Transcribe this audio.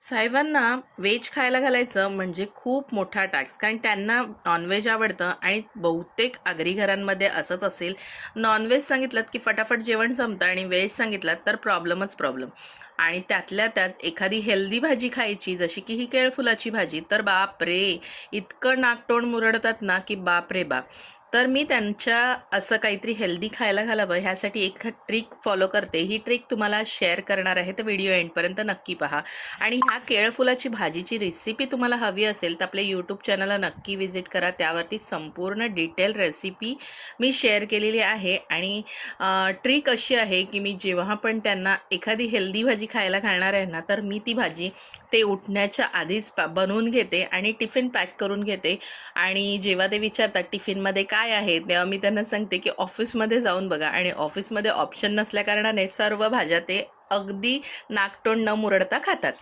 साहेबांना व्हेज खायला घालायचं म्हणजे खूप मोठा टास्क, कारण त्यांना नॉनव्हेज आवडतं आणि बहुतेक आगरी घरांमध्ये असंच असेल. नॉनव्हेज सांगितलं की फटाफट जेवण संपतं आणि व्हेज सांगितलं तर प्रॉब्लेमच प्रॉब्लेम. आणि त्यातल्या त्यात एखादी हेल्दी भाजी खायची, जशी की ही केळफुलाची भाजी, तर बाप रे, इतकं नाकतोंड मुरडतात ना की बाप रे बाप. तर मी त्यांच्या असं काहीतरी हेल्दी खायला घालावं ह्यासाठी एक ट्रिक फॉलो करते. ही ट्रिक तुम्हाला शेअर करणार आहे, तर व्हिडिओ एंडपर्यंत नक्की पहा. आणि ह्या केळफुलाची भाजीची रेसिपी तुम्हाला हवी असेल तर आपल्या यूट्यूब चॅनलला नक्की व्हिजिट करा. त्यावरती संपूर्ण डिटेल रेसिपी मी शेअर केलेली आहे. आणि ट्रिक अशी आहे की मी जेव्हा पण त्यांना एखादी हेल्दी भाजी खायला घालणार आहे ना, तर मी ती भाजी ते उठण्याच्या आधीच बनवून घेते आणि टिफिन पॅक करून घेते. आणि जेव्हा ते विचारतात टिफिनमध्ये काय आहे, तेव्हा मी त्यांना सांगते की ऑफिसमध्ये जाऊन बघा. आणि ऑफिसमध्ये ऑप्शन नसल्याकारणाने सर्व भाज्या ते अगदी नाकतोंड न मुरडता खातात.